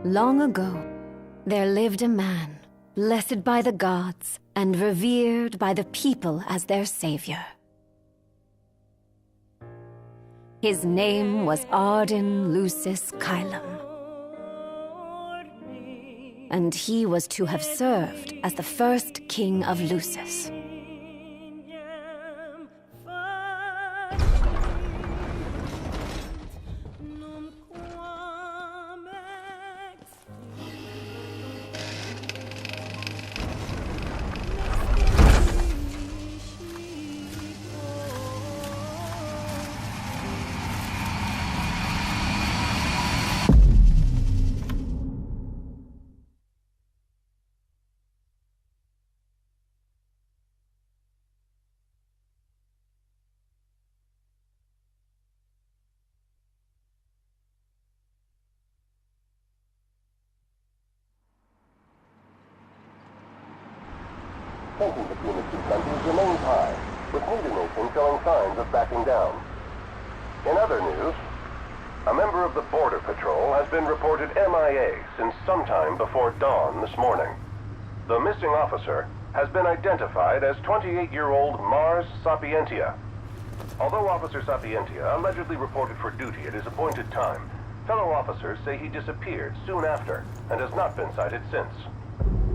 Long ago, there lived a man, blessed by the gods and revered by the people as their savior. His name was Ardyn Lucis Kylum, and he was to have served as the first king of Lucis. Tension between the two countries remains high, with neither nation showing signs of backing down. In other news, a member of the Border Patrol has been reported MIA since sometime before dawn this morning. The missing officer has been identified as 28-year-old Mars Sapientia. Although Officer Sapientia allegedly reported for duty at his appointed time, fellow officers say he disappeared soon after and has not been sighted since.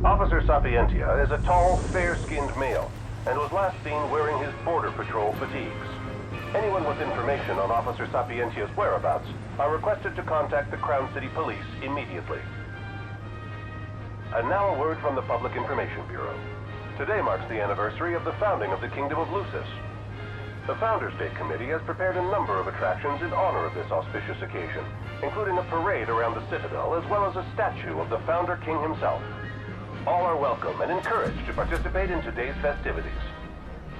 Officer Sapientia is a tall, fair-skinned male and was last seen wearing his Border Patrol fatigues. Anyone with information on Officer Sapientia's whereabouts are requested to contact the Crown City Police immediately. And now a word from the Public Information Bureau. Today marks the anniversary of the founding of the Kingdom of Lucis. The Founders Day Committee has prepared a number of attractions in honor of this auspicious occasion, including a parade around the Citadel as well as a statue of the Founder King himself. All are welcome and encouraged to participate in today's festivities.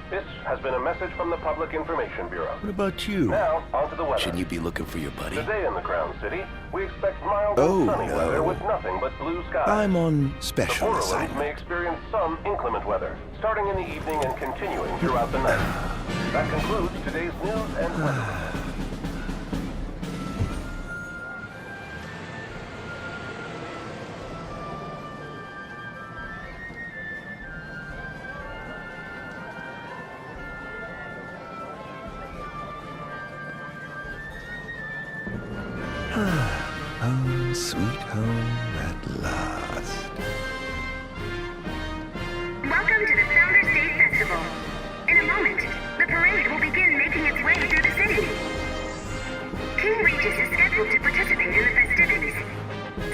This has been a message from the Public Information Bureau. What about you? Now, on to the weather. Shouldn't you be looking for your buddy? Today in the Crown City, we expect mild and sunny weather with nothing but blue skies. I'm on The special Borderlands assignment. may experience some inclement weather, starting in the evening and continuing throughout the night. That concludes today's news and weather. Home, sweet home at last. Welcome to the Founders Day Festival. In a moment, the parade will begin making its way through the city. King Regis is scheduled to participate in the festivities,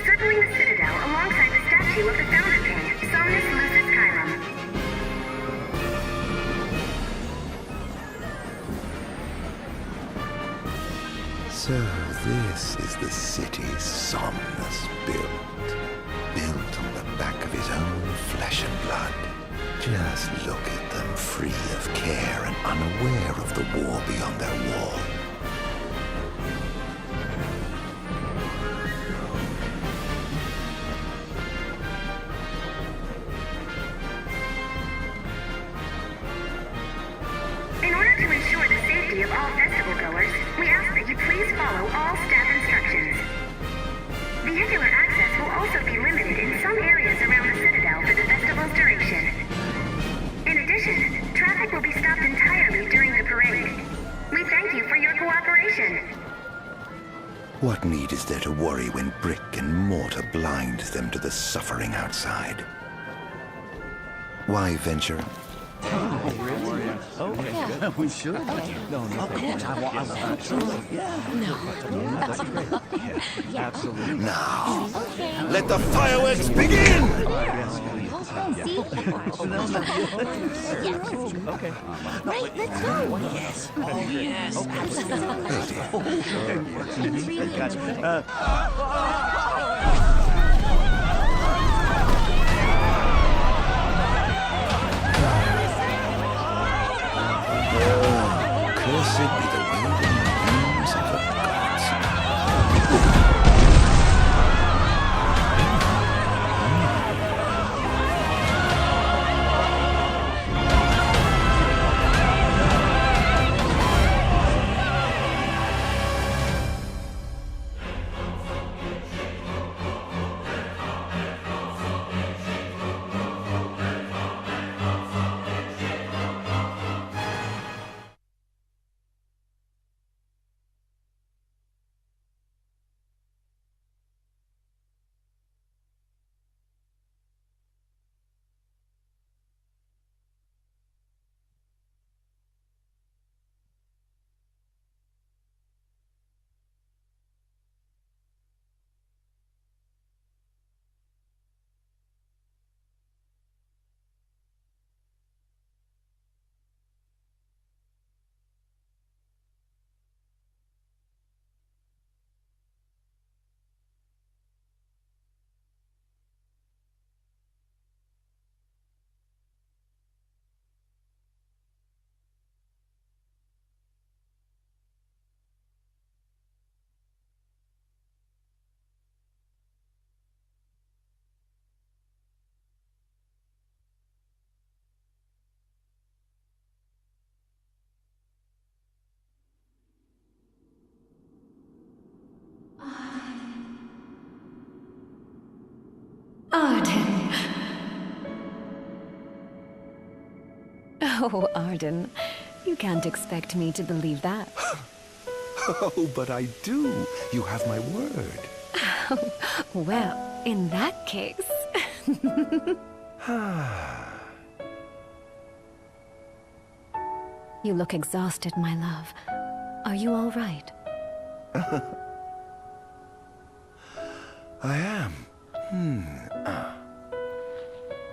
circling the Citadel alongside the statue of the Founder King, Somnus Lucis Kylum. So this is the city Somnus built on the back of his own flesh and blood. Just look at them, free of care and unaware of the war beyond their wall. In order to ensure the safety of all festival goers, we ask that you please follow all staff instructions. Vehicular access will also be limited in some areas around the Citadel for the festival's duration. In addition, traffic will be stopped entirely during the parade. We thank you for your cooperation. What need is there to worry when brick and mortar blinds them to the suffering outside? Why venture? We should. No, absolutely. Now, let the fireworks begin! Okay. Right, let's go. Yes. Oh, yes. Cursed be the waving wings of the gods. Ardyn. Oh, Ardyn. You can't expect me to believe that. Oh, but I do. You have my word. Well, in that case... You look exhausted, my love. Are you all right? I am.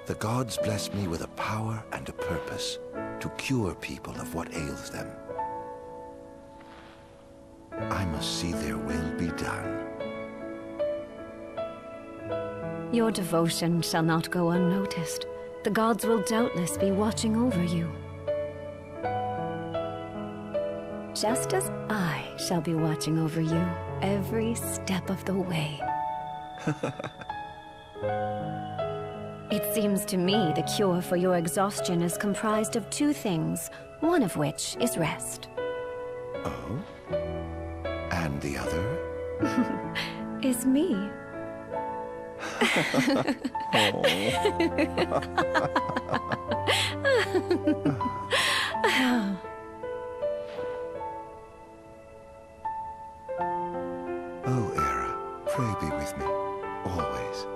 The gods bless me with a power and a purpose to cure people of what ails them. I must see their will be done. Your devotion shall not go unnoticed. The gods will doubtless be watching over you. Just as I shall be watching over you every step of the way. It seems to me the cure for your exhaustion is comprised of two things, one of which is rest. Oh? And the other? Is me. Oh, Era, pray be with me, always.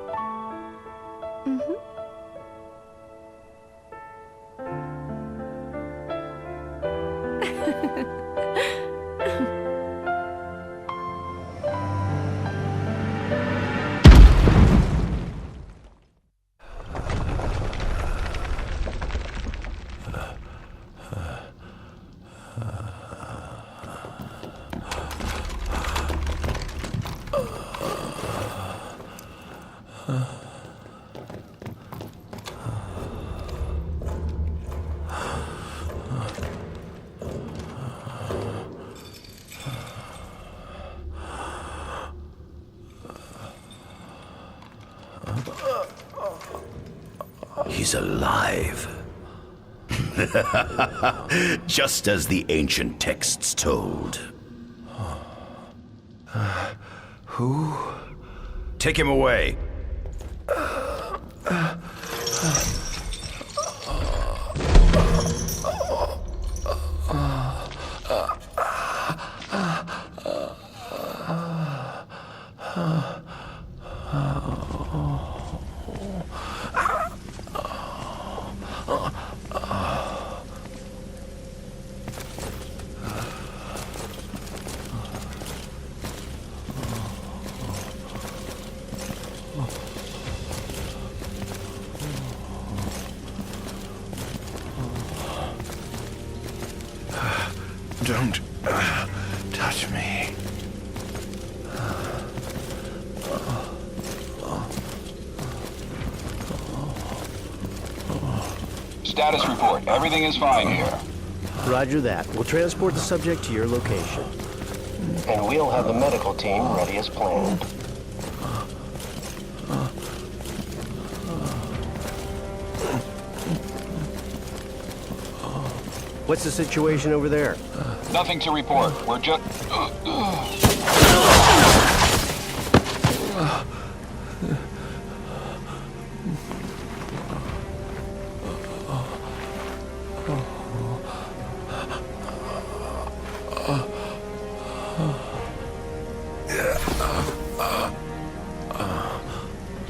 He's alive. Just as the ancient texts told. Who? Take him away. Don't touch me. Status report. Everything is fine here. Roger that. We'll transport the subject to your location. And we'll have the medical team ready as planned. What's the situation over there? Nothing to report. We're just...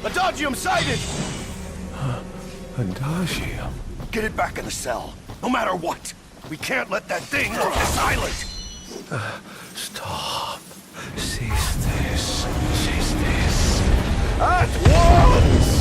Adagium sighted! Adagium? Get it back in the cell, no matter what. We can't let that thing go silent. Stop. Cease this. Cease this. At once!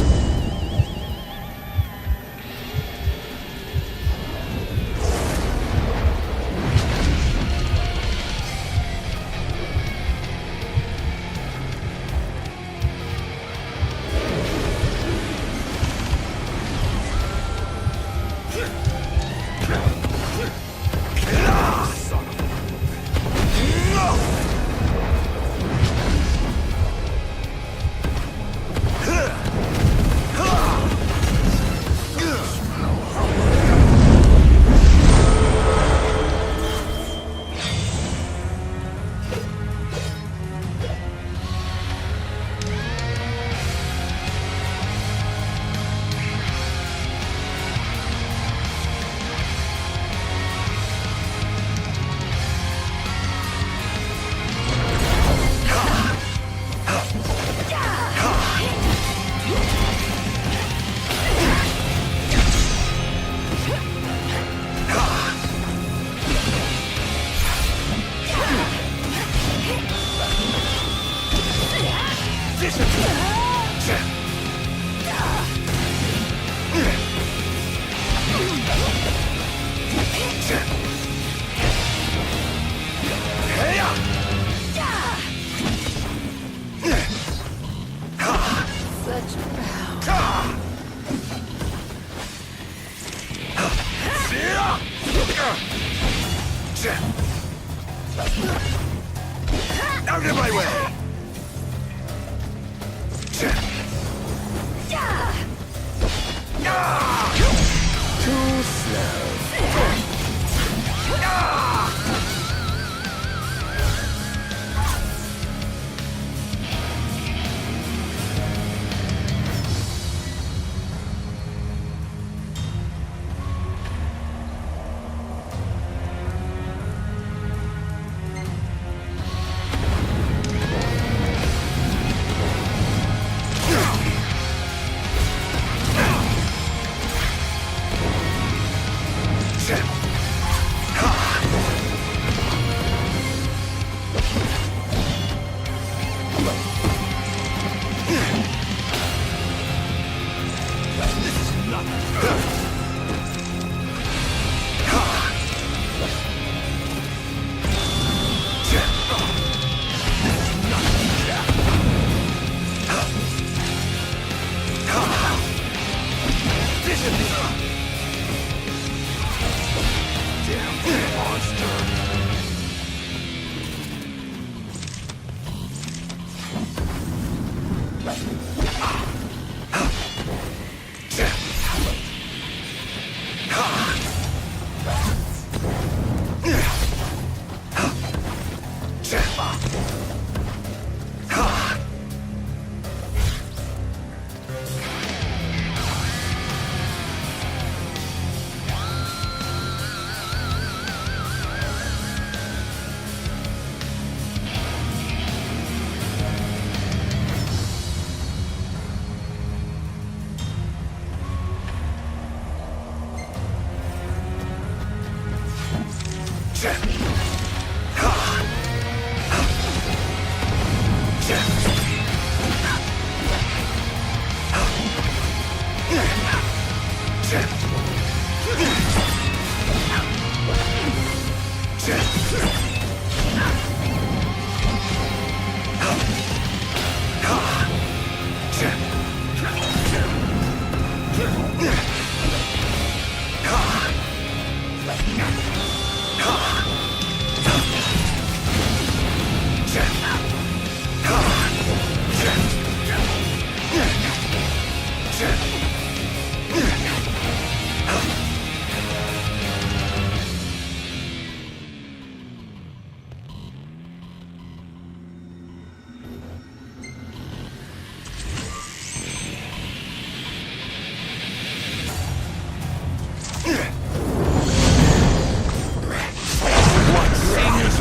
Out of my way! Too slow.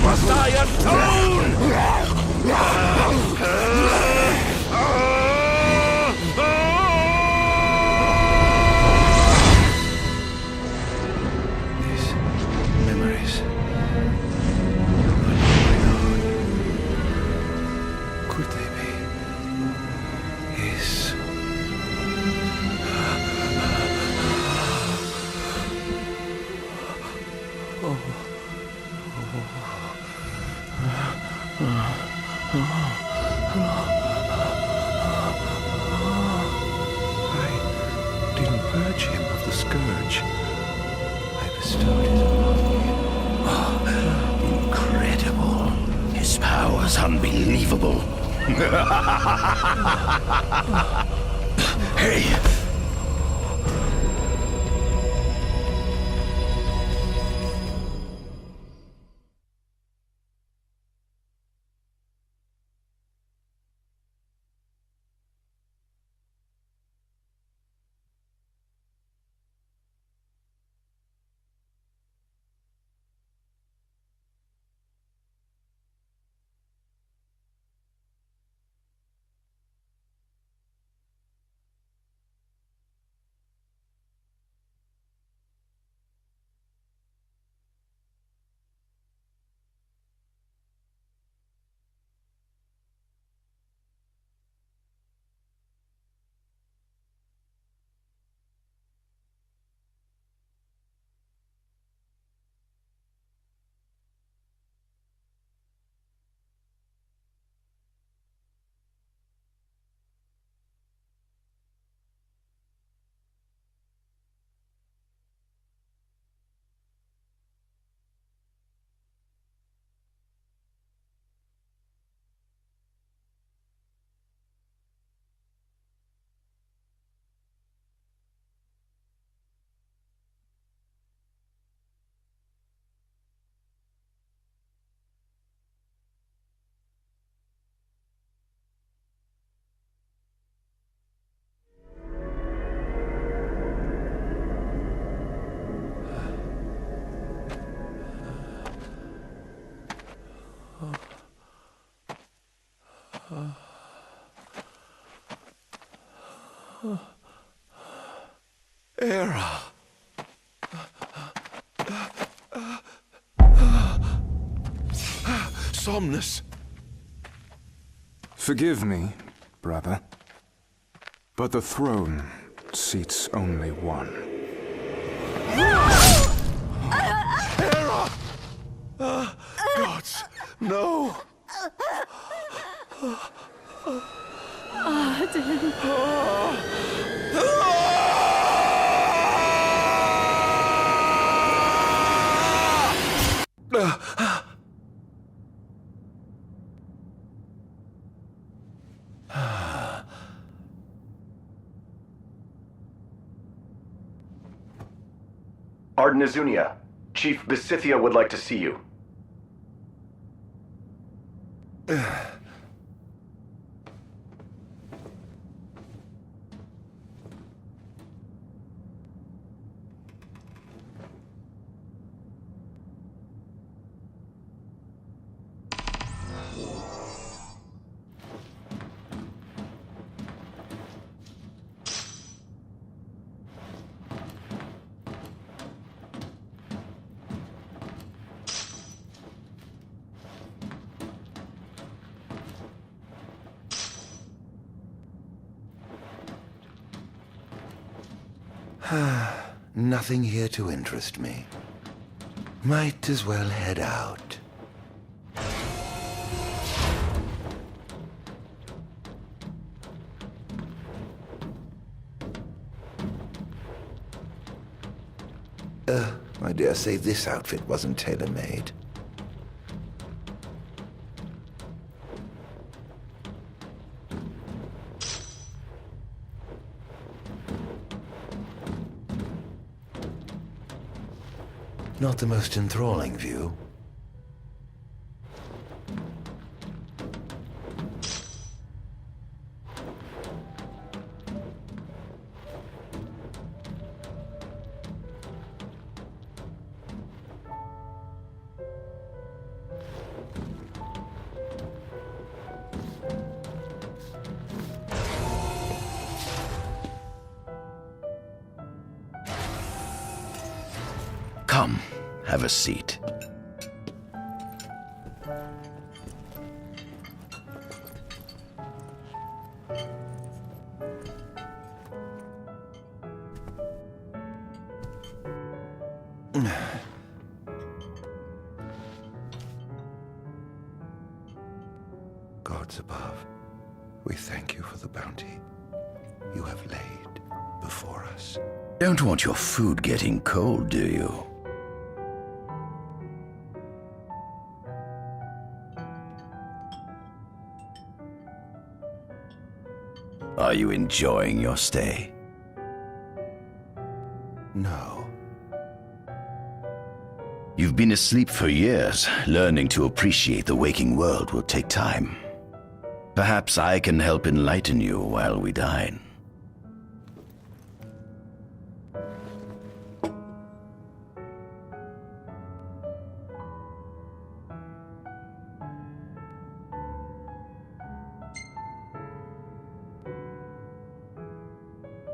Must I atone? These memories. Could they be? Yes. I didn't purge him of the scourge. I bestowed it upon him. Incredible. His power's unbelievable. Hey! Era. Somnus. Forgive me, brother, but the throne seats only one. Era! Gods, no! Ardyn. Ardyn Azunia, Chief Besithia would like to see you. Nothing here to interest me. Might as well head out. I dare say this outfit wasn't tailor-made. Not the most enthralling view. Come, have a seat. Gods above, we thank you for the bounty you have laid before us. Don't want your food getting cold, do you? Are you enjoying your stay? No. You've been asleep for years. Learning to appreciate the waking world will take time. Perhaps I can help enlighten you while we dine.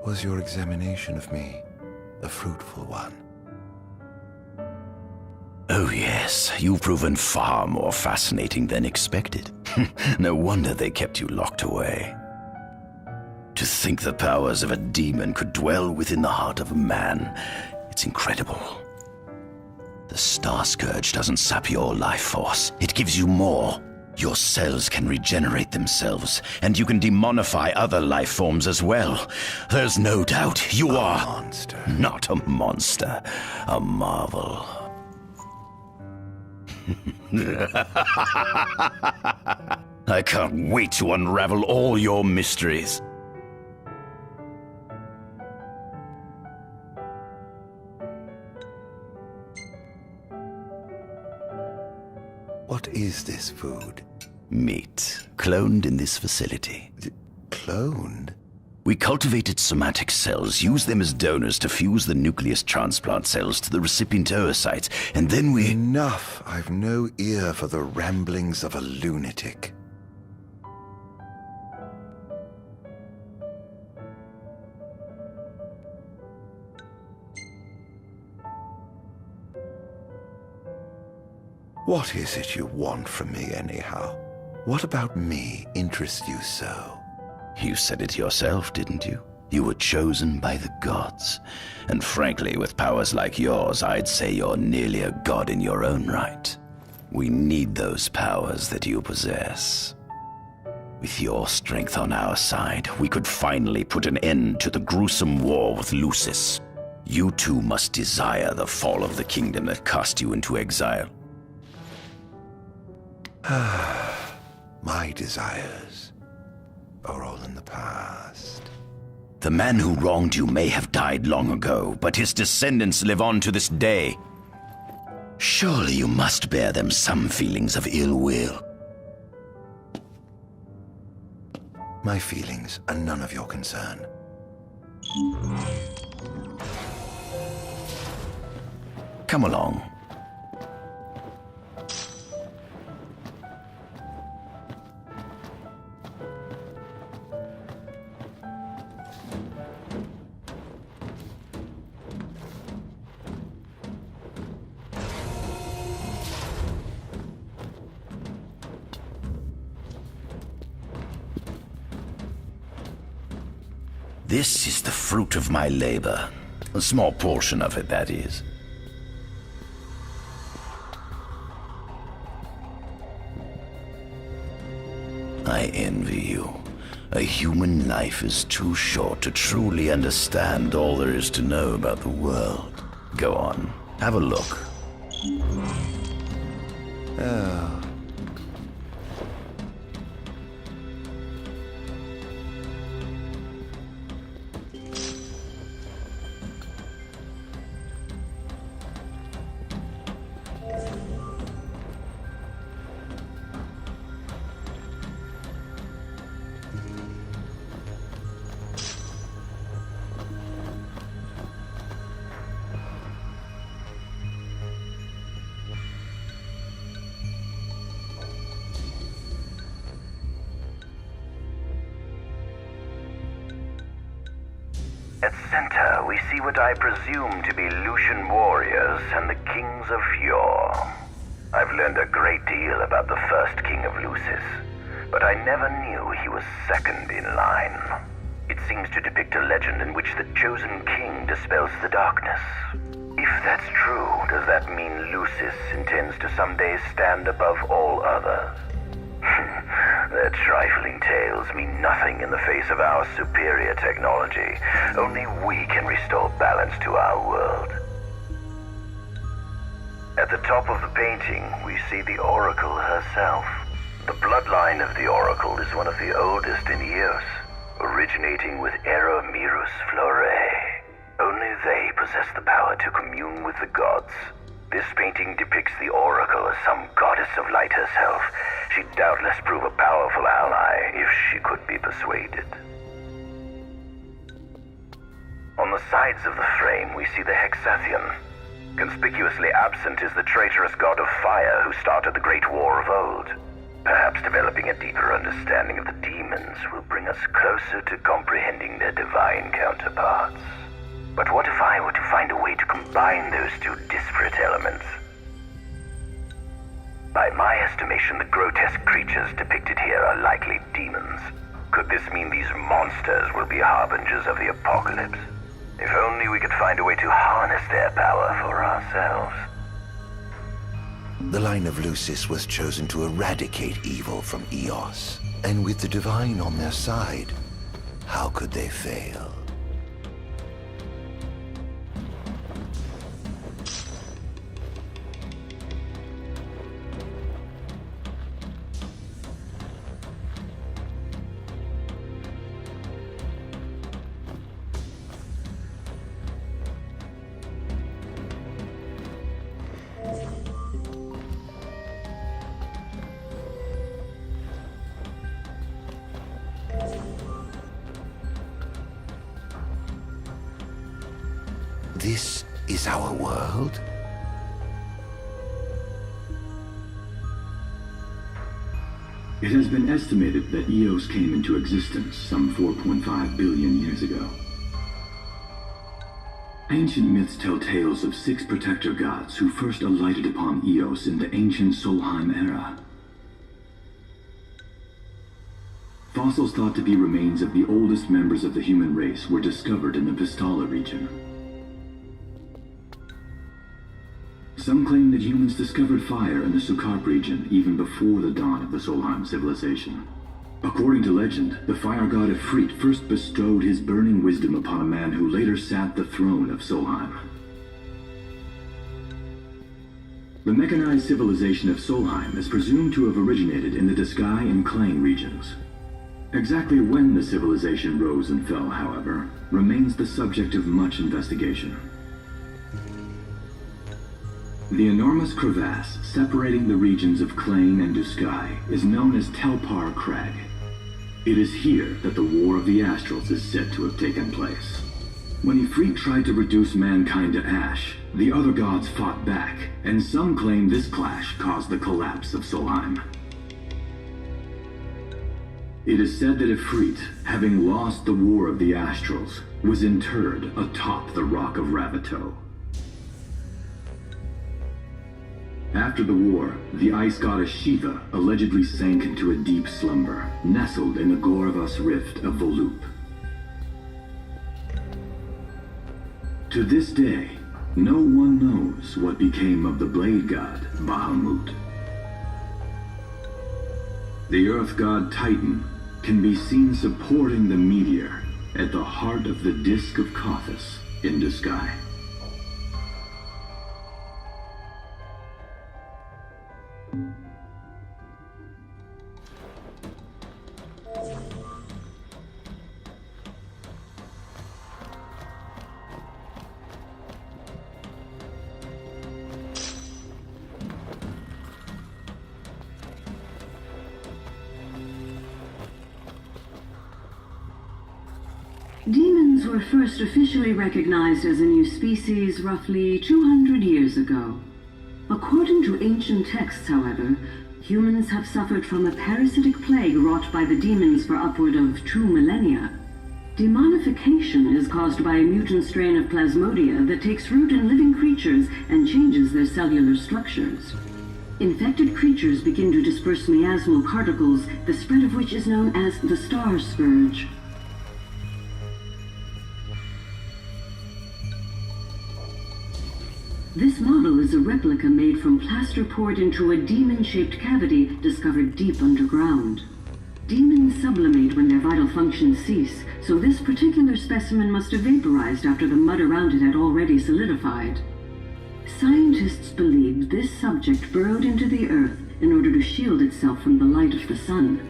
Was your examination of me a fruitful one? Oh yes, you've proven far more fascinating than expected. No wonder they kept you locked away. To think the powers of a demon could dwell within the heart of a man, it's incredible. The Star Scourge doesn't sap your life force, it gives you more. Your cells can regenerate themselves, and you can demonify other life forms as well. There's no doubt you are... monster. Not a monster, a marvel. I can't wait to unravel all your mysteries. What is this food? Meat, cloned in this facility. Cloned? We cultivated somatic cells, used them as donors to fuse the nucleus transplant cells to the recipient oocytes, and then we... Enough! I've no ear for the ramblings of a lunatic. What is it you want from me, anyhow? What about me interests you so? You said it yourself, didn't you? You were chosen by the gods. And frankly, with powers like yours, I'd say you're nearly a god in your own right. We need those powers that you possess. With your strength on our side, we could finally put an end to the gruesome war with Lucis. You too must desire the fall of the kingdom that cast you into exile. My desires are all in the past. The man who wronged you may have died long ago, but his descendants live on to this day. Surely you must bear them some feelings of ill will. My feelings are none of your concern. Come along. This is the fruit of my labor. A small portion of it, that is. I envy you. A human life is too short to truly understand all there is to know about the world. Go on, have a look. Oh. At center, we see what I presume to be Lucian warriors and the kings of yore. I've learned a great deal about the first king of Lucis, but I never knew he was second in line. It seems to depict a legend in which the chosen king dispels the darkness. If that's true, does that mean Lucis intends to someday stand above all others? Their trifling tales mean nothing in the face of our superior technology. Only we can restore balance to our world. At the top of the painting, we see the Oracle herself. The bloodline of the Oracle is one of the oldest in Eos, originating with Eromirus Flore. Only they possess the power to commune with the gods. This painting depicts the Oracle as some goddess of light herself. She'd doubtless prove a powerful ally if she could be persuaded. On the sides of the frame, we see the Hexathion. Conspicuously absent is the traitorous god of fire who started the Great War of old. Perhaps developing a deeper understanding of the demons will bring us closer to comprehending their divine counterparts. But what if I were to find a way to combine those two disparate elements? By my estimation, the grotesque creatures depicted here are likely demons. Could this mean these monsters will be harbingers of the apocalypse? If only we could find a way to harness their power for ourselves. The line of Lucis was chosen to eradicate evil from Eos. And with the divine on their side, how could they fail? This is our world? It has been estimated that Eos came into existence some 4.5 billion years ago. Ancient myths tell tales of 6 protector gods who first alighted upon Eos in the ancient Solheim era. Fossils thought to be remains of the oldest members of the human race were discovered in the Vistala region. Some claim that humans discovered fire in the Sukarp region even before the dawn of the Solheim civilization. According to legend, the fire god Ifrit first bestowed his burning wisdom upon a man who later sat the throne of Solheim. The mechanized civilization of Solheim is presumed to have originated in the Disgai and Klang regions. Exactly when the civilization rose and fell, however, remains the subject of much investigation. The enormous crevasse separating the regions of Klang and Disgai is known as Telpar Crag. It is here that the War of the Astrals is said to have taken place. When Ifrit tried to reduce mankind to ash, the other gods fought back, and some claim this clash caused the collapse of Solheim. It is said that Ifrit, having lost the War of the Astrals, was interred atop the Rock of Ravito. After the war, the ice goddess Shiva allegedly sank into a deep slumber, nestled in the Goravas rift of Volup. To this day, no one knows what became of the blade god Bahamut. The earth god Titan can be seen supporting the meteor at the heart of the disk of Kothis in Disgai. Demons were first officially recognized as a new species roughly 200 years ago. According to ancient texts, however, humans have suffered from a parasitic plague wrought by the demons for upward of 2 millennia. Demonification is caused by a mutant strain of plasmodia that takes root in living creatures and changes their cellular structures. Infected creatures begin to disperse miasmal particles, the spread of which is known as the Star Scourge. This model is a replica made from plaster poured into a demon-shaped cavity discovered deep underground. Demons sublimate when their vital functions cease, so this particular specimen must have vaporized after the mud around it had already solidified. Scientists believe this subject burrowed into the earth in order to shield itself from the light of the sun.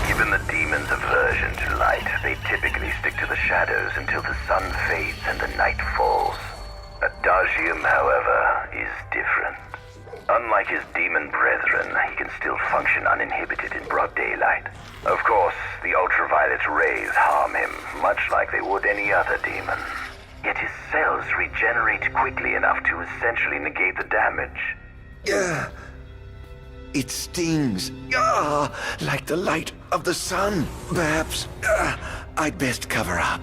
Given the demon's aversion to light, they typically stick to the shadows until the sun fades and the night falls. Adagium, however, is different. Unlike his demon brethren, he can still function uninhibited in broad daylight. Of course, the ultraviolet rays harm him, much like they would any other demon. Yet his cells regenerate quickly enough to essentially negate the damage. It stings. Like the light of the sun. Perhaps I'd best cover up.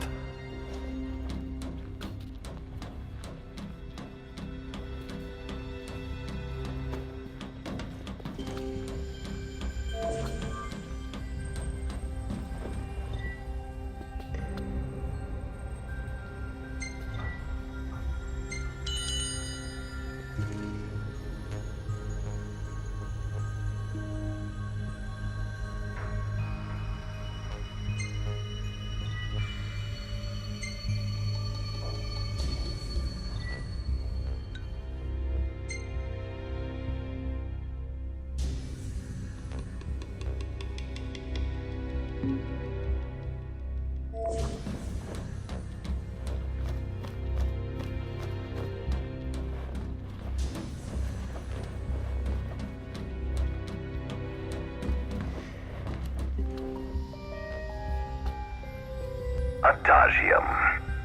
Adagium.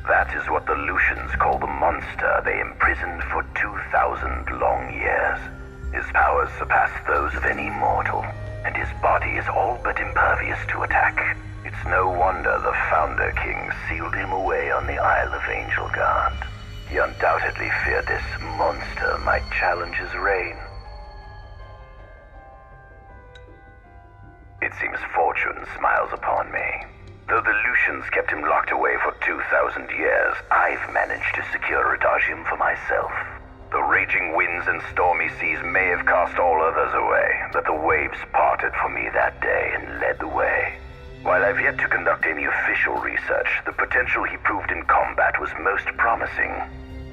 That is what the Lucians call the monster they imprisoned for 2,000 long years. His powers surpass those of any mortal, and his body is all but impervious to attack. It's no wonder the Founder King sealed him away on the Isle of Angel Guard. He undoubtedly feared this monster might challenge his reign. It seems fortune smiles upon me. Though the Lucians kept him locked away for 2,000 years, I've managed to secure Adagium for myself. The raging winds and stormy seas may have cast all others away, but the waves parted for me that day and led the way. While I've yet to conduct any official research, the potential he proved in combat was most promising.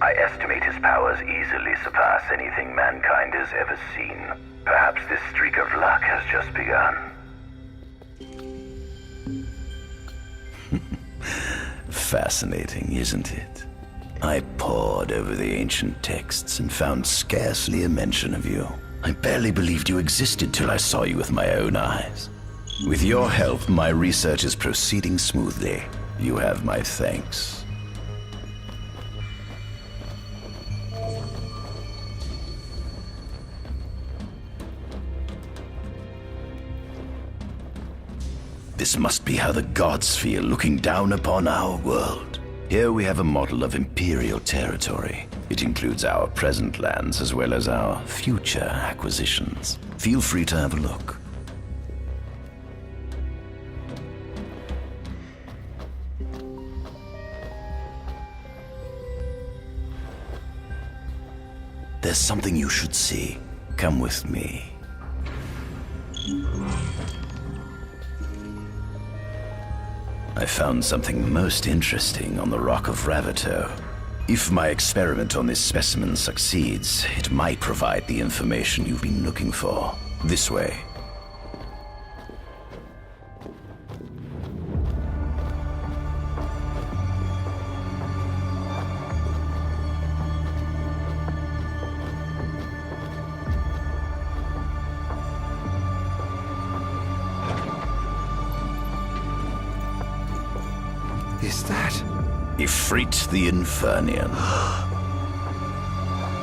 I estimate his powers easily surpass anything mankind has ever seen. Perhaps this streak of luck has just begun. Fascinating, isn't it? I pored over the ancient texts and found scarcely a mention of you. I barely believed you existed till I saw you with my own eyes. With your help, my research is proceeding smoothly. You have my thanks. This must be how the gods feel looking down upon our world. Here we have a model of imperial territory. It includes our present lands as well as our future acquisitions. Feel free to have a look. There's something you should see. Come with me. I found something most interesting on the Rock of Ravito. If my experiment on this specimen succeeds, it might provide the information you've been looking for. This way. Is that? Ifrit the Infernian.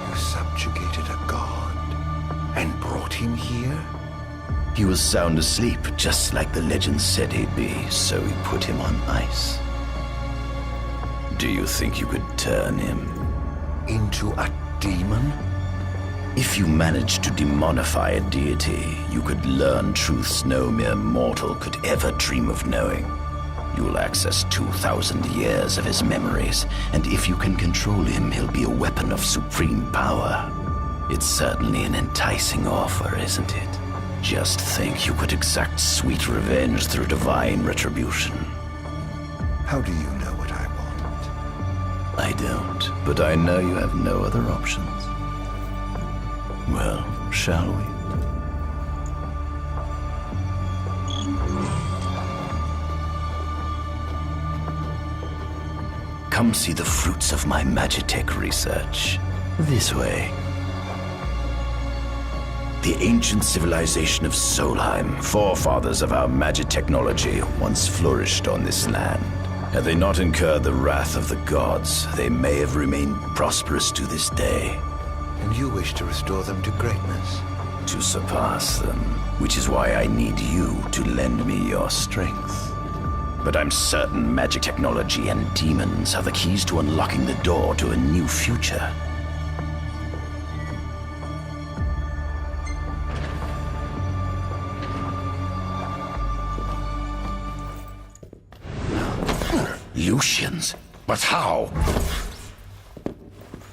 You subjugated a god and brought him here? He was sound asleep, just like the legend said he'd be, so we put him on ice. Do you think you could turn him into a demon? If you managed to demonify a deity, you could learn truths no mere mortal could ever dream of knowing. You'll access 2,000 years of his memories, and if you can control him, he'll be a weapon of supreme power. It's certainly an enticing offer, isn't it? Just think you could exact sweet revenge through divine retribution. How do you know what I want? I don't, but I know you have no other options. Well, shall we? Come see the fruits of my Magitech research. This way. The ancient civilization of Solheim, forefathers of our Magitechnology, once flourished on this land. Had they not incurred the wrath of the gods, they may have remained prosperous to this day. And you wish to restore them to greatness? To surpass them, which is why I need you to lend me your strength. But I'm certain magic technology and demons are the keys to unlocking the door to a new future. Lucians? But how?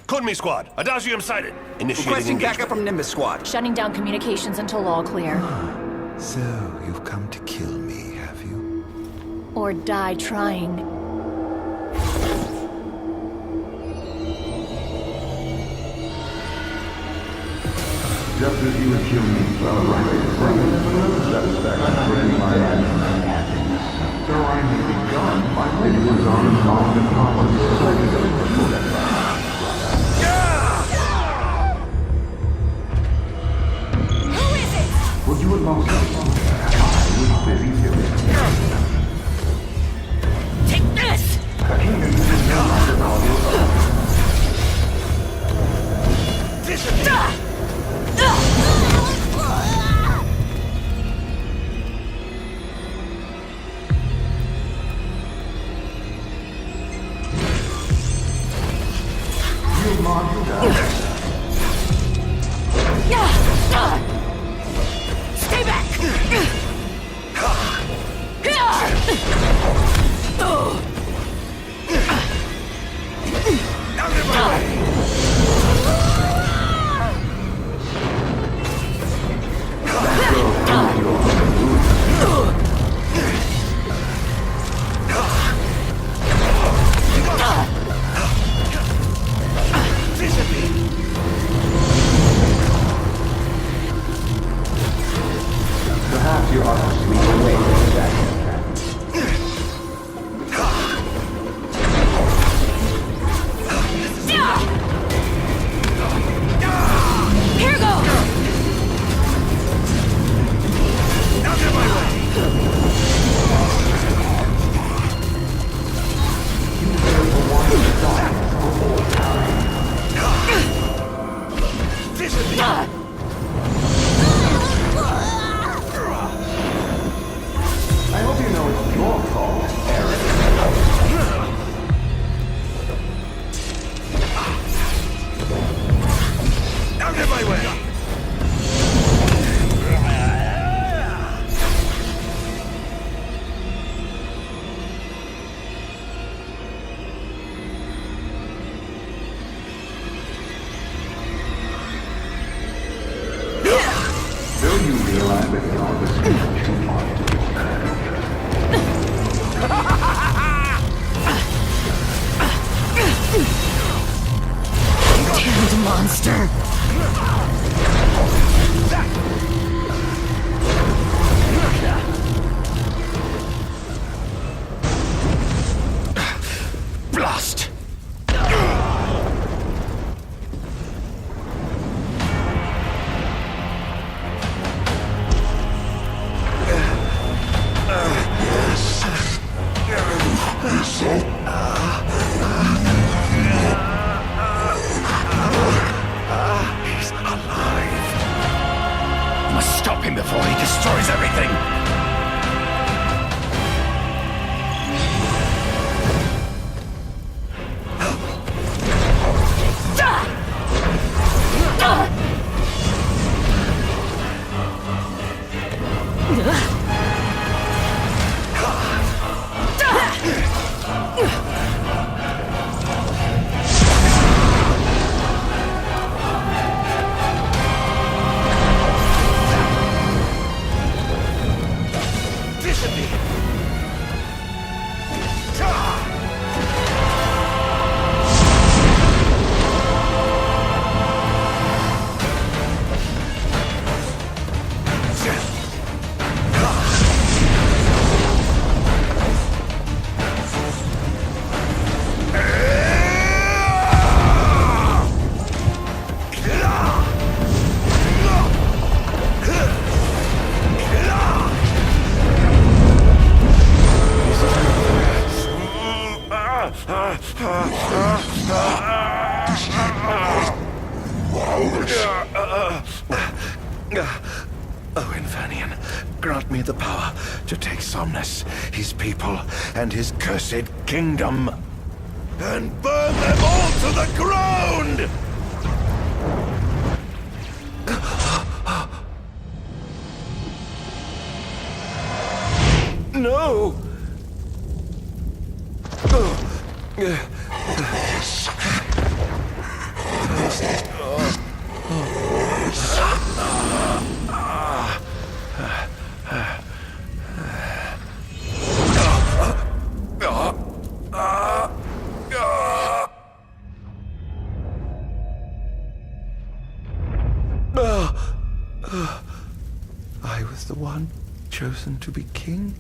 Code me, squad. Adagium sighted. Initiating Requesting engagement. backup from Nimbus squad. Shutting down communications until all clear. So, you've come to kill me, have you? Or die trying. Just as you and humans are right, satisfaction for my happiness. So I may be gone, my fingers on and on the top of the Who is it? Would you have lost I was busy doing. Take this! kingdom can no longer call you own. You monster. Stay back! Out of my way! Perhaps you ought to sleep away from that. Here goes! Out of my way! You therefore want to die for all time. I hope you know it's your fault, Aaron. Out of my way! Don't you realize that in all this you ought to be Damned monster! Blast! He's alive. Must stop him before he destroys everything! Oh, Infanian, grant me the power to take Somnus, his people, and his cursed kingdom, and burn them all to the ground! No! I was the one chosen to be king?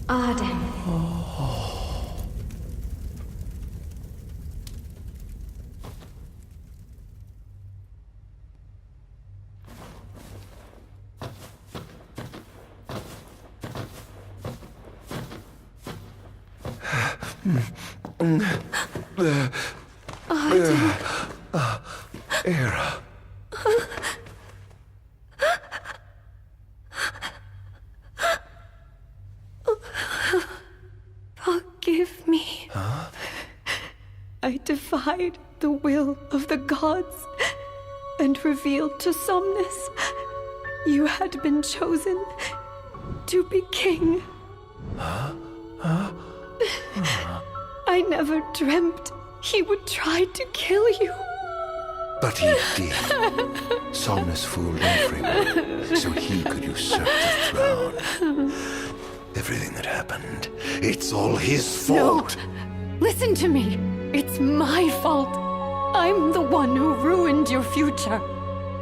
Ardyn. Era. Forgive me. Huh? I defied the will of the gods and revealed to Somnus you had been chosen to be king. Huh? Huh? I never dreamt he would try to kill you. But he did. Somnus fooled everyone so he could usurp the throne. Everything that happened, it's all his fault. No. Listen to me. It's my fault. I'm the one who ruined your future.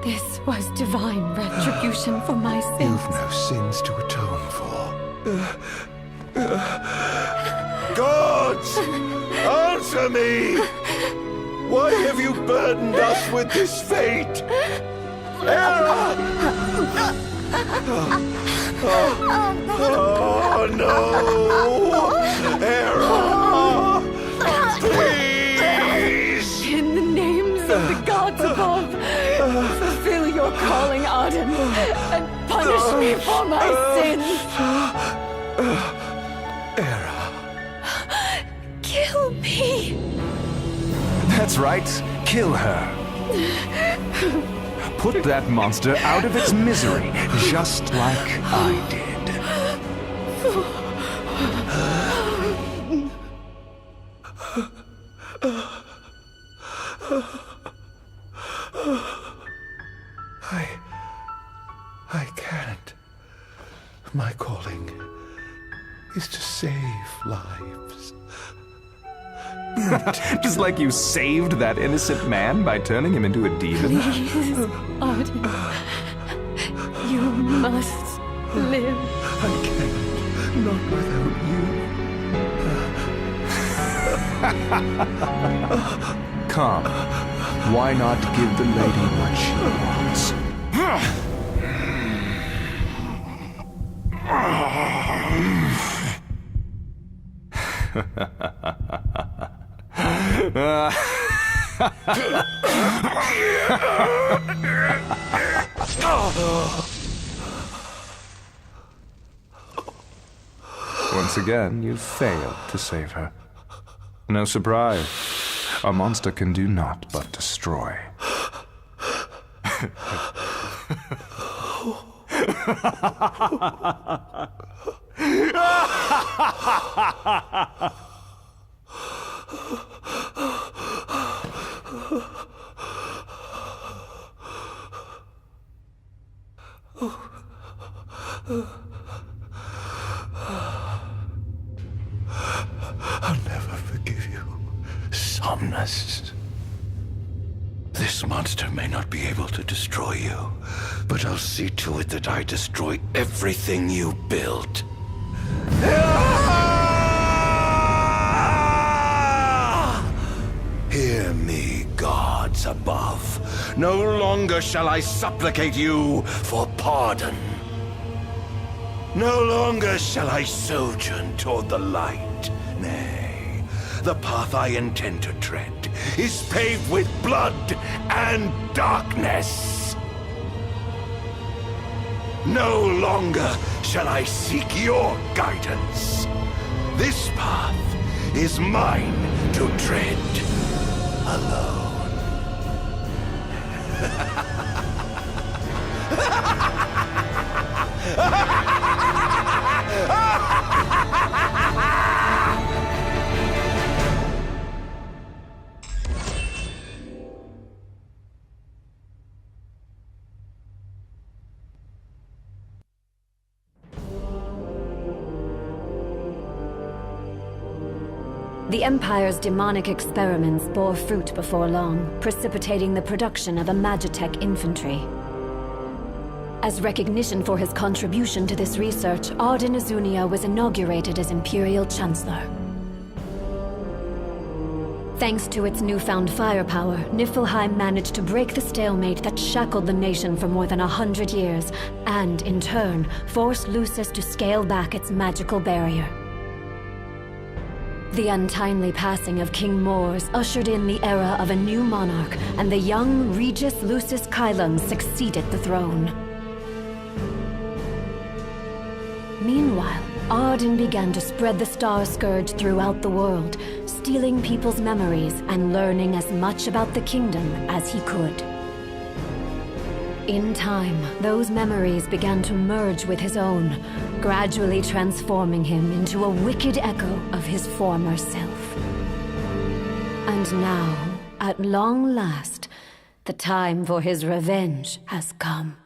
This was divine retribution for my sins. You've no sins to atone for. Gods! Answer me! Why have you burdened us with this fate? Era! Oh no! Era! Please! In the names of the gods above, fulfill your calling, Ardyn, and punish me for my sins. Era. Kill me. That's right. Kill her. Put that monster out of its misery, just like I did. I can't. My calling is to save lives. Just like you saved that innocent man by turning him into a demon. Please, Ardyn. You must live. I can't. Not without you. Come. Why not give the lady what she wants? Once again, you failed to save her. No surprise. A monster can do naught but destroy. I'll never forgive you, Somnus. This monster may not be able to destroy you, but I'll see to it that I destroy everything you built. Hear me, gods above. No longer shall I supplicate you for pardon. No longer shall I sojourn toward the light. Nay, the path I intend to tread is paved with blood and darkness. No longer shall I seek your guidance. This path is mine to tread alone. The Empire's demonic experiments bore fruit before long, precipitating the production of a Magitech infantry. As recognition for his contribution to this research, Ardyn Azunia was inaugurated as Imperial Chancellor. Thanks to its newfound firepower, Niflheim managed to break the stalemate that shackled the nation for more than 100 years, and, in turn, forced Lucis to scale back its magical barrier. The untimely passing of King Mors ushered in the era of a new monarch, and the young Regis Lucis Kylum succeeded the throne. Meanwhile, Ardyn began to spread the Star Scourge throughout the world, stealing people's memories and learning as much about the kingdom as he could. In time, those memories began to merge with his own, gradually transforming him into a wicked echo of his former self. And now, at long last, the time for his revenge has come.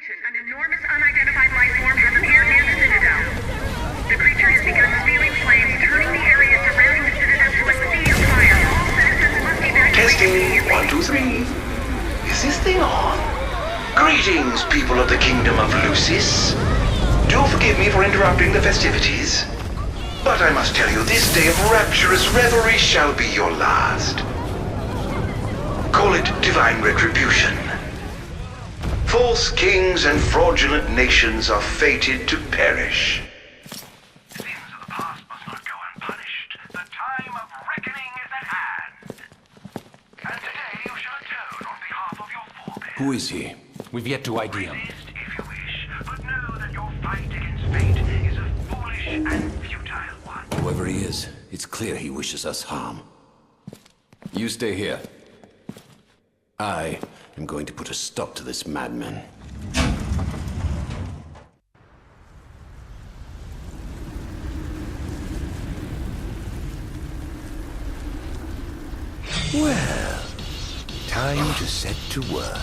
An enormous unidentified life form has appeared near the Citadel. The creature has begun spewing flames, turning the area surrounding the Citadel to a sea of fire. All citizens must evacuate immediately. Testing. 1, 2, 3. Is this thing on? Greetings, people of the Kingdom of Lucis. Do forgive me for interrupting the festivities, but I must tell you, this day of rapturous revelry shall be your last. Call it divine retribution. False kings and fraudulent nations are fated to perish. Sins of the past must not go unpunished. The time of reckoning is at hand. And today you shall atone on behalf of your forebears. Who is he? We've yet to ID him. Resist if you wish, but know that your fight against fate is a foolish and futile one. Whoever he is, it's clear he wishes us harm. You stay here. I am going to put a stop to this madman. Well, time to set to work.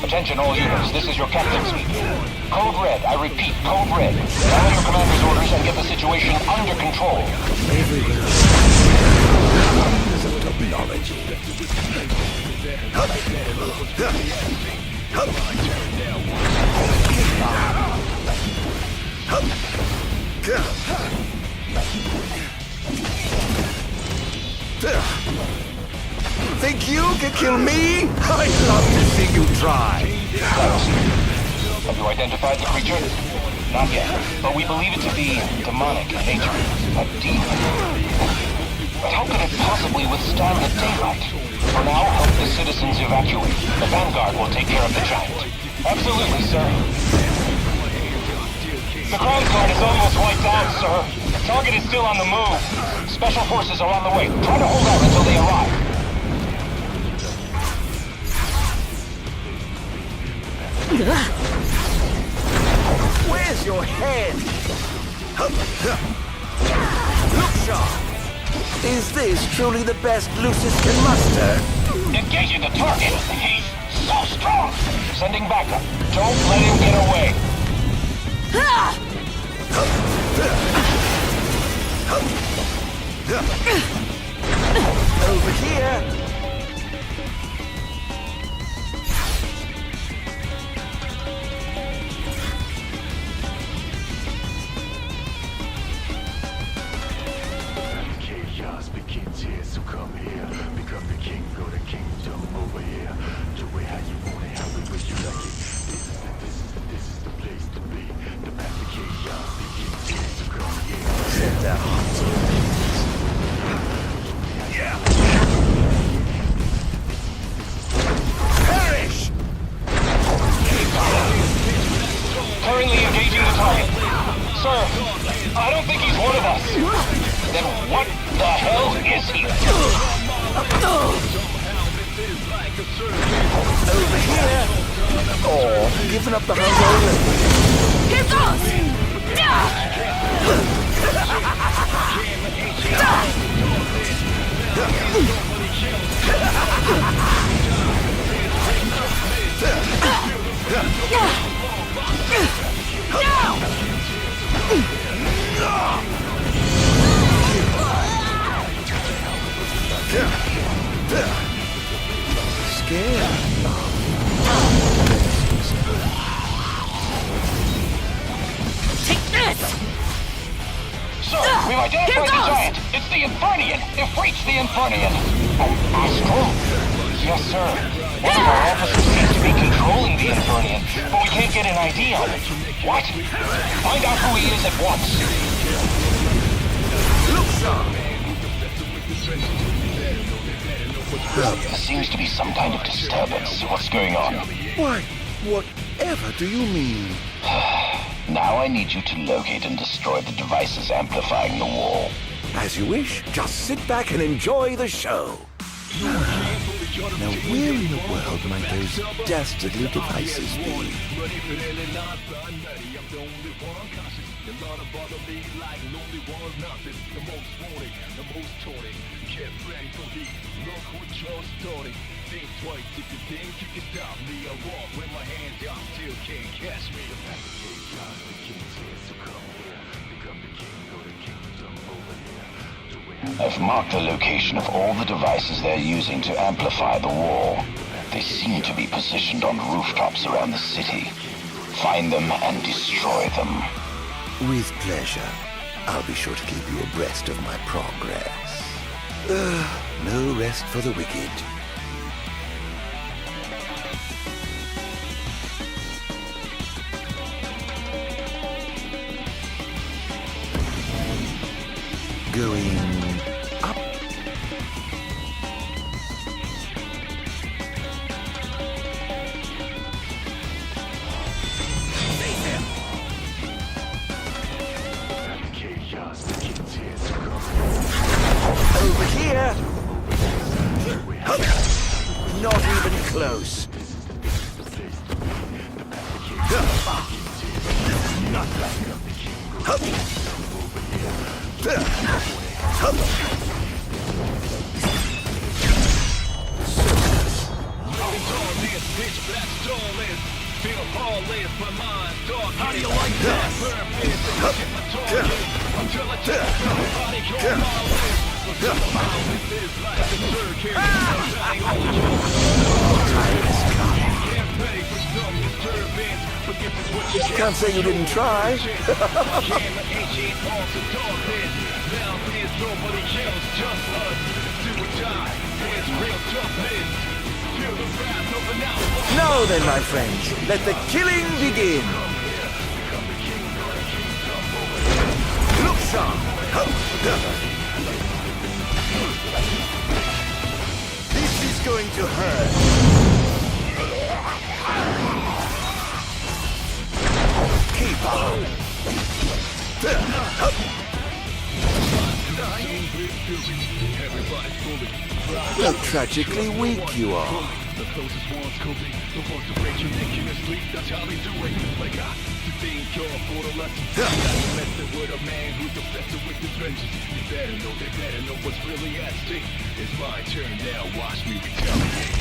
Attention all units, this is your captain speaking. Code Red, I repeat, Code Red. Follow your commander's orders and get the situation under control. Think you can kill me? I'd love to see you try. Have you identified the creature? Not yet, but we believe it to be demonic in nature. A demon. But how could it possibly withstand the daylight? For now, help the citizens evacuate. The Vanguard will take care of the giant. Absolutely, sir. The ground guard is almost wiped out, sir. The target is still on the move. Special forces are on the way. Try to hold out until they arrive. Where's your head? Look sharp! Is this truly the best Lucis can muster? Engaging the target! He's so strong! Sending backup. Don't let him get away. Over here! Chaos begins here, so come here. Become the king, go to kingdom over here. Do it how you want it, how we wish you like it. This is the place to be. The path to chaos begins here, so come here. Set that yeah. Perish! Currently engaging the target. Sir, I don't think he's one of us. Then what the hell is he? Over here! Oh, giving up the hunt Here goes! Scared. Take this! Sir, we've identified the giant. It's the Infernian. Ifrit's the Infernian. An astral? Yes, sir. One of our officers seems to be controlling the Infernian, but we can't get an ID on it. What? Find out who he is at once. Look, sir! There seems to be some kind of disturbance. What's going on? Why, whatever do you mean? Now I need you to locate and destroy the devices amplifying the wall. As you wish. Just sit back and enjoy the show. Now, where in the world might those dastardly devices be? Think twice if you think you can stop me. I walk with my hands up, still can't catch me. The path of chaos begins here, so come here. Become the king, go to kingdom over here. Do it how I've marked the location of all the devices they're using to amplify the wall. They seem to be positioned on rooftops around the city. Find them and destroy them. With pleasure. I'll be sure to keep you abreast of my progress. No rest for the wicked. Going up. Over here. Not even close. How do you like that? You can't say you didn't try. Now then, my friends, let the killing begin. Look sharp. This is going to hurt. Keep on. How tragically weak you are. The closest ones could be the ones to break you ridiculously. That's how they do it. Like I to think you're for the lesson. You messing with a man who's obsessed with the trenches. You better know, they better know what's really at stake. It's my turn now. Watch me retaliate.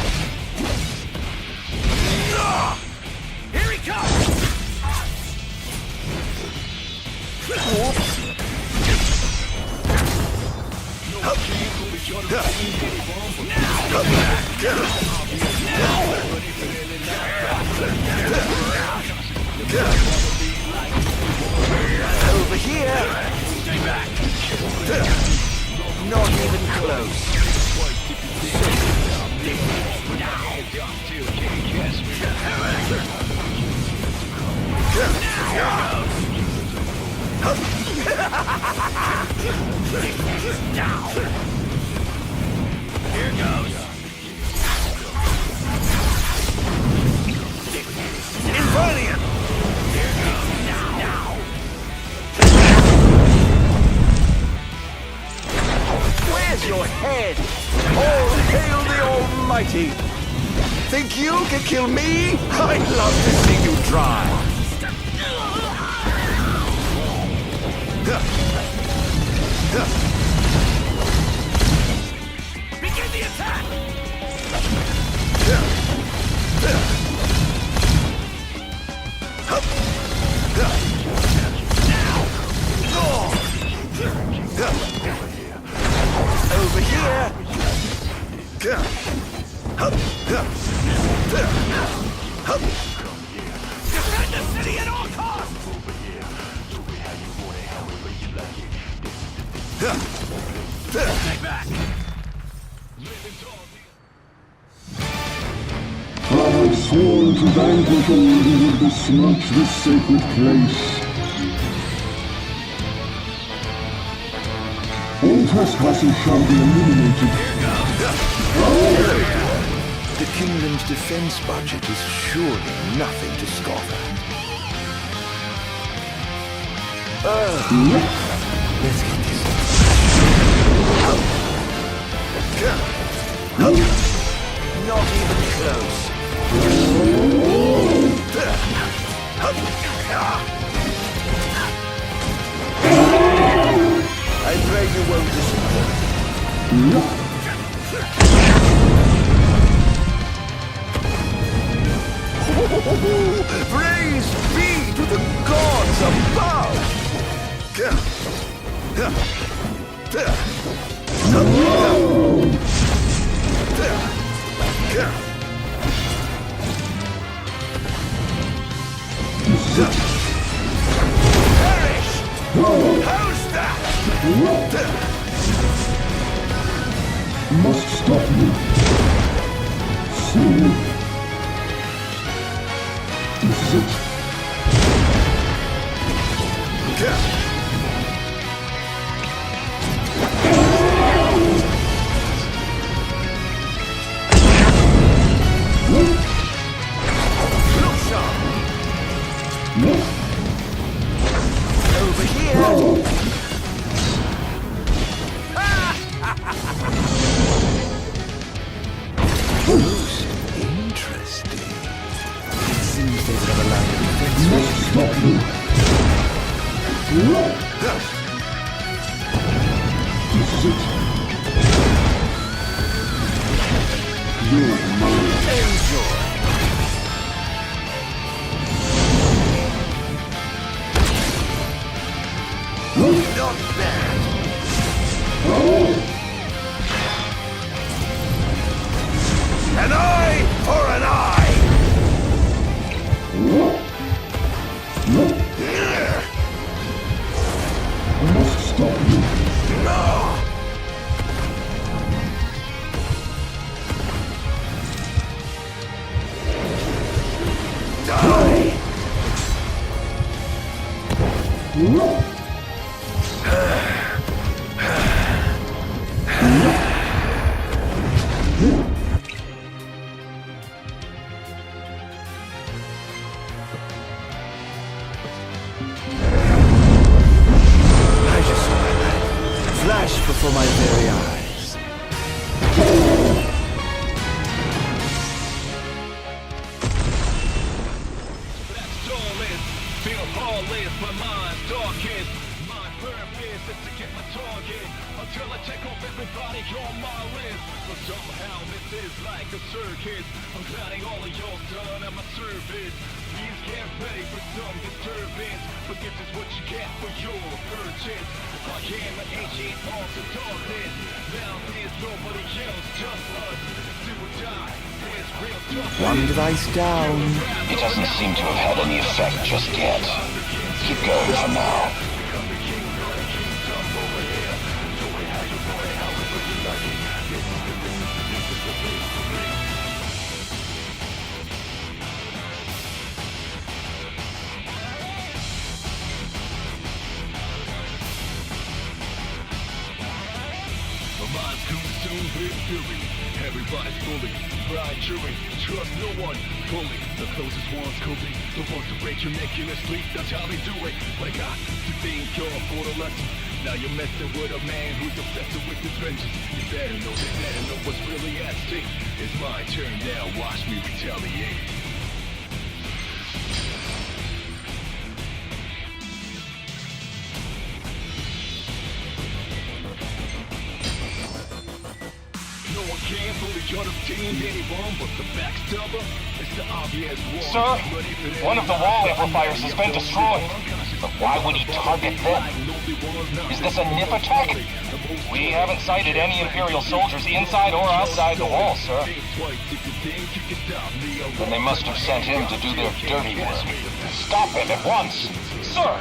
Here he comes! Over here! Stay back! Not even close. Here goes. Infernian! Here goes. Now. Where's your head? All hail the Almighty! Think you can kill me? I'd love to see you try. Begin the attack! Over here! Defend the city at all costs! Stay back! I have sworn to vanquish all who would besmirch this sacred place. All trespassers shall be eliminated. The kingdom's defense budget is surely nothing to scoff at. Let's get this. Not even close. I pray you won't disappoint. Praise be to the gods above! Perish! How's that? Must stop you. Soon. This is it. Over here! Most interesting. It seems there's another line of defense. Must stop you. This is it. You're mine. Enjoy. Not bad. An eye for an eye! I must stop you. No! Die! Flash before my very eyes. Feel heartless, my mind's darkest. My purpose is to get my target until I take off everybody on my list. But somehow this is like a circus. I'm gliding all of y'all done at my service. Please get ready for some disturbance, but this is what you get for your purchase. I am an ancient art of darkness. Now this One device down. It doesn't seem to have had any effect just yet. Keep going for now. Everybody's bully, blind chewing, trust no one fully. The closest ones could be the ones to break your neck in your sleep. That's how they do it. Like I to think you're for the lesson. Now you're messing with a man who's obsessed with the trenches. You better know what's really at stake. It's my turn now, watch me retaliate. Sir, one of the wall amplifiers has been destroyed. But why would he target them? Is this a nip attack? We haven't sighted any Imperial soldiers inside or outside the wall, sir. Then they must have sent him to do their dirty work. Stop him at once! Sir!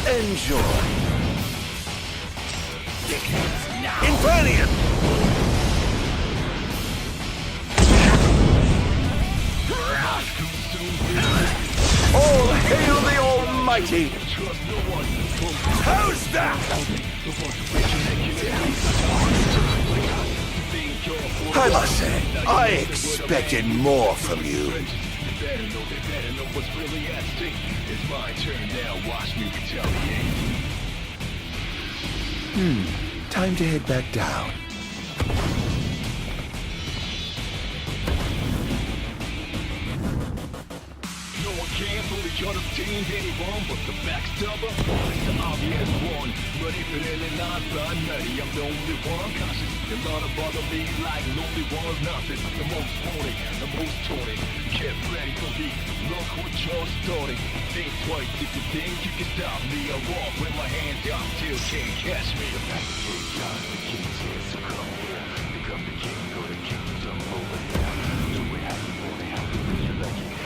Enjoy. Infernian! All hail the Almighty! How's that? I must say, I expected more from you. Time to head back down. Unobtained anyone but the backstabber. It's the obvious one, but if it really not by nutty, I'm the only one conscious. It's not to bother me like lonely one's nothing. The most wanted, the most taunted. Get ready for heat, look what you're starting. Think twice if you think you can stop me. I walk with my hands out till can't catch me. The back of chaos, the king's here, so come here. Become the king, go to kingdom over here. Do it how you want it, how you like it.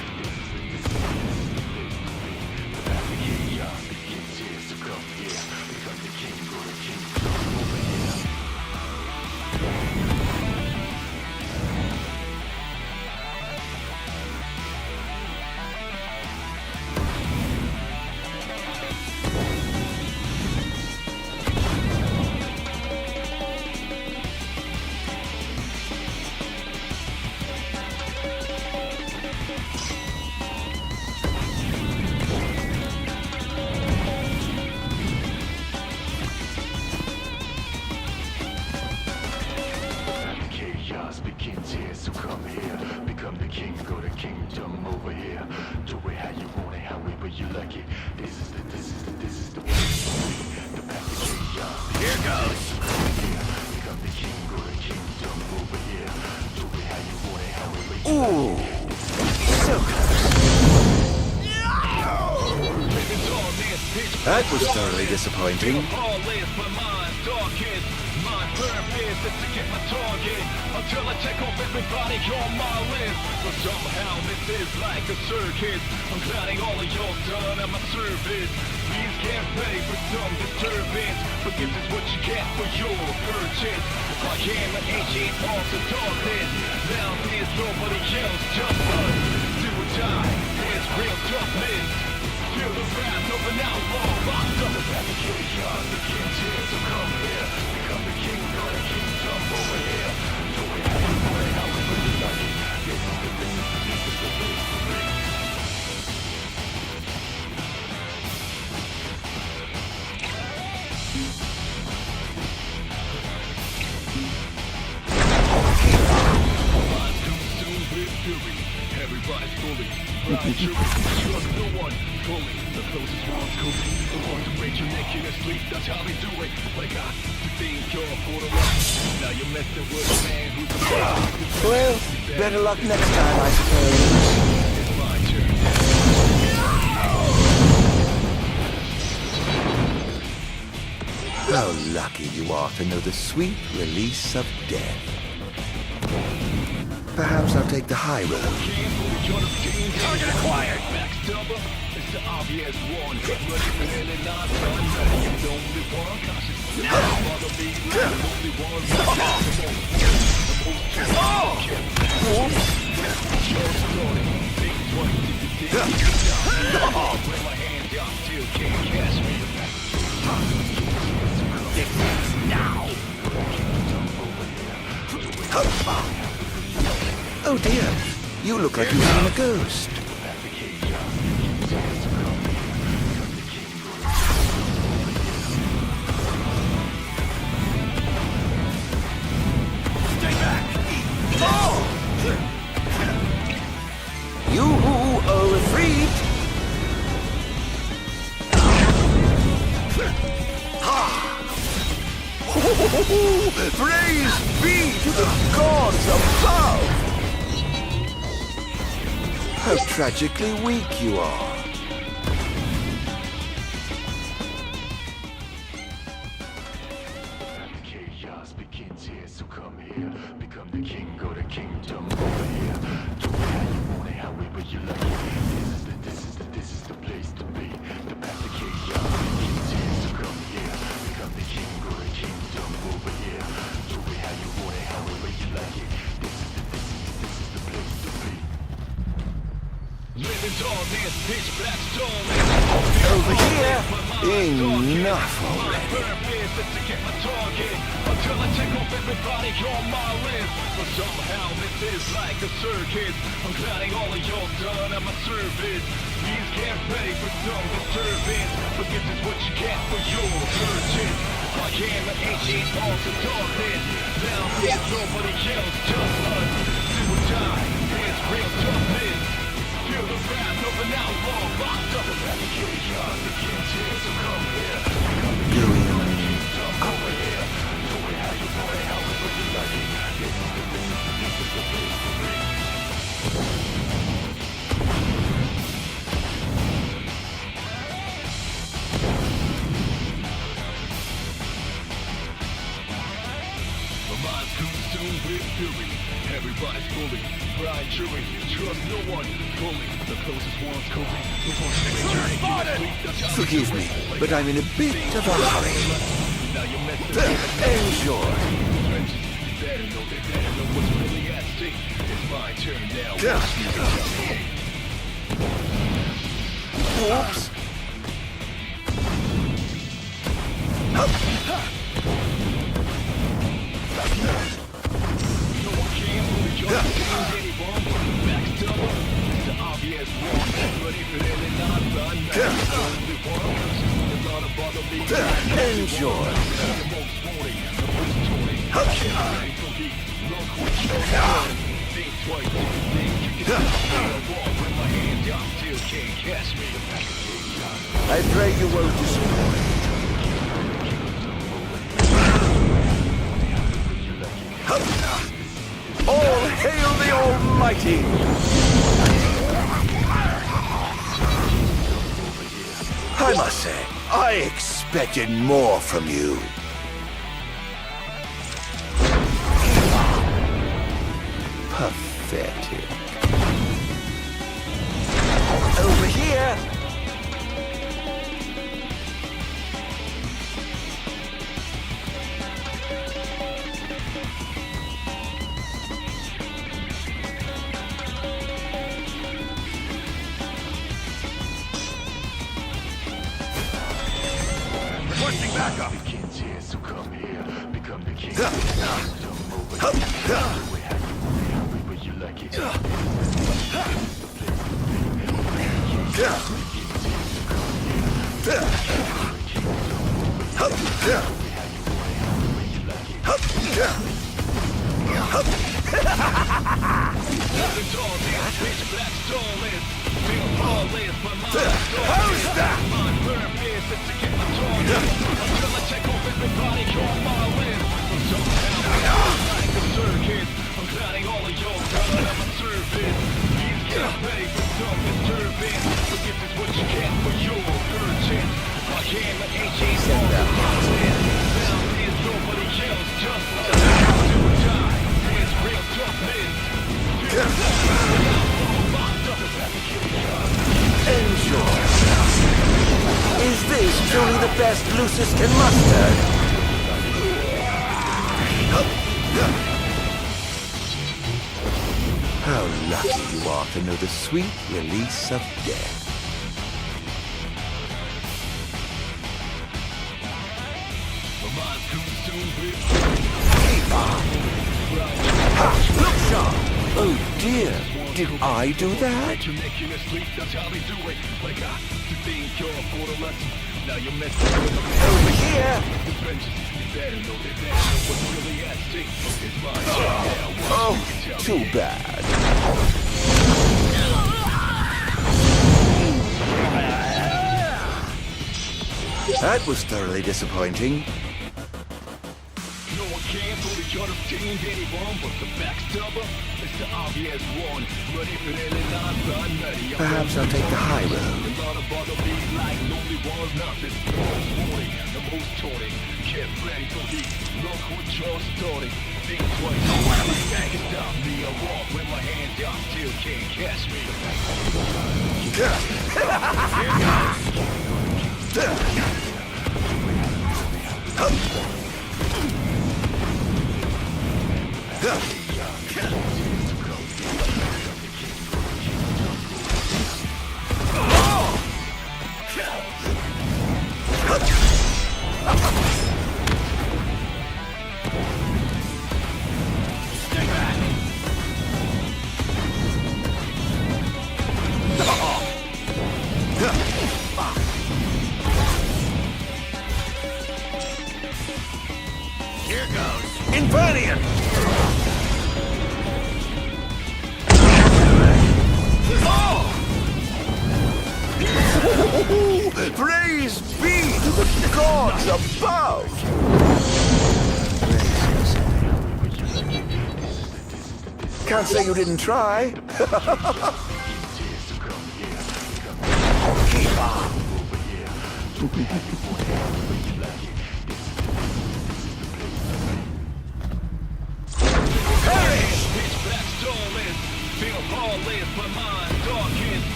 That was thoroughly disappointing. Purpose is to get my target until I take off everybody on my list. But somehow this is like a circus. I'm gliding all of your done at my service. Please get ready for some disturbance. But this is what you get for your purchase. I am an ancient of the darkness. Now there's nobody else, just us. Do or die, there's real toughness. Feel the wrath of an outlaw locked up. The chaos, the king's here, so come here. Become the king of the kingdom over here. Do it how you want it, however you like it. This is the place to be. Minds consumed with fury. Everybody's fully. Right, trust no one. Fully. The closest one's cooking. The ones who break your neck in your sleep. That's how they do it. Like I think you're for the life. Now you're messing with a man who's a Well, better luck next time, I suppose. It's my turn. How lucky you are to know the sweet release of death. Perhaps I'll take the high road. Target acquired. Backstabber. It's the obvious one. Ready for any nonsense. You're the only one cautious. Follow me. The only one. Just started. Think twice. Bring my hand down. Still can't catch me. Now. Oh dear, you look like you've seen a ghost. Stay back. Oh! You are afraid. Praise be to the gods above! How tragically weak you are. Chaos begins here, so come here. Become the king of the kingdom over here. Do it how you want it, however you like it. This is the place to be. The path of chaos begins here, so come here. Become the king of the kingdom over here. Do it how you want it, however you like it. This is the place to be. Living darkness, pitch black storming. Over here! Enough already. My purpose is to get my target until I take off everybody on my list. But somehow this is like a circus. I'm gliding all of your done at my service. Please get ready for some disturbance. But this is what you get for your purchase. I am an ancient of the darkness. Now there's nobody else, just us. Do or die, there's real toughness. Feel the wrath of an outlaw locked up. The chaos, the king's here, so come here. Become the king of the kingdom over here. Do it how you want it, however you like it. This is the place to be. My mind's consumed with fury. Everybody's fully. Blind chewing. Trust no one. Fully. The closest one's coping. The one's Forgive me, but I'm in a bit of a hurry. Now you're messing Enjoy. better know what's really at stake. It's my turn now. Whoops. No one can bully your teams anymore. Backstabber. It's the obvious one. Ready for any nonsense. Only one. It's not a bother me. Enjoy. The most wanting. The most toning. Can't forget. Look what you're doing. Think twice if you think you can do it. Bring my hand down. Still can't catch me. I pray you won't disappoint. All hail the Almighty! I must say, I expected more from you. Pathetic. Over here! Requesting backup! The kid's here, so come here. Become the king. But you like it. How's that? I'm clowning all of your time on my service. These kids ready for some disturbance. But this is what you get for your urgent. My camera ain't chasing all the content. Now there's nobody else, just us. Do or die. It's real toughness. Enjoy. Is this truly the best Lucis can muster? How lucky you are to know the sweet release of death. Look sharp! Oh dear, did I do that? Over here! Oh, too bad. That was thoroughly disappointing. No one can fully understand anyone, but the backstabber is the obvious one. Ready for any nonsense. Perhaps I'll take the high road. A lot of other beats like lonely one, nothing. Most warning, the most taunting. Get ready for heat. Look what you're starting. Think twice. I can stop me. I walk with my hands out. Still can't catch me. Here goes. Invernian! Praise be to the gods above! Can't say you didn't try. Keep on.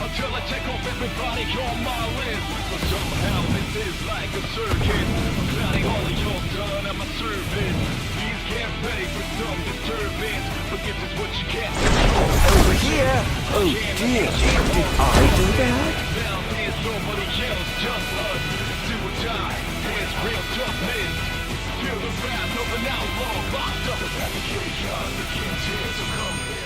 Until I check off everybody on my list. But somehow this is like a circus. I'm clowning all of your done at my service. Please get ready for some disturbance. But this is what you get. Over here? Oh dear, did I do that? Now there's nobody else, just us. Do or die, there's real toughness. Feel the wrath of an outlaw locked up. The king's here to come here.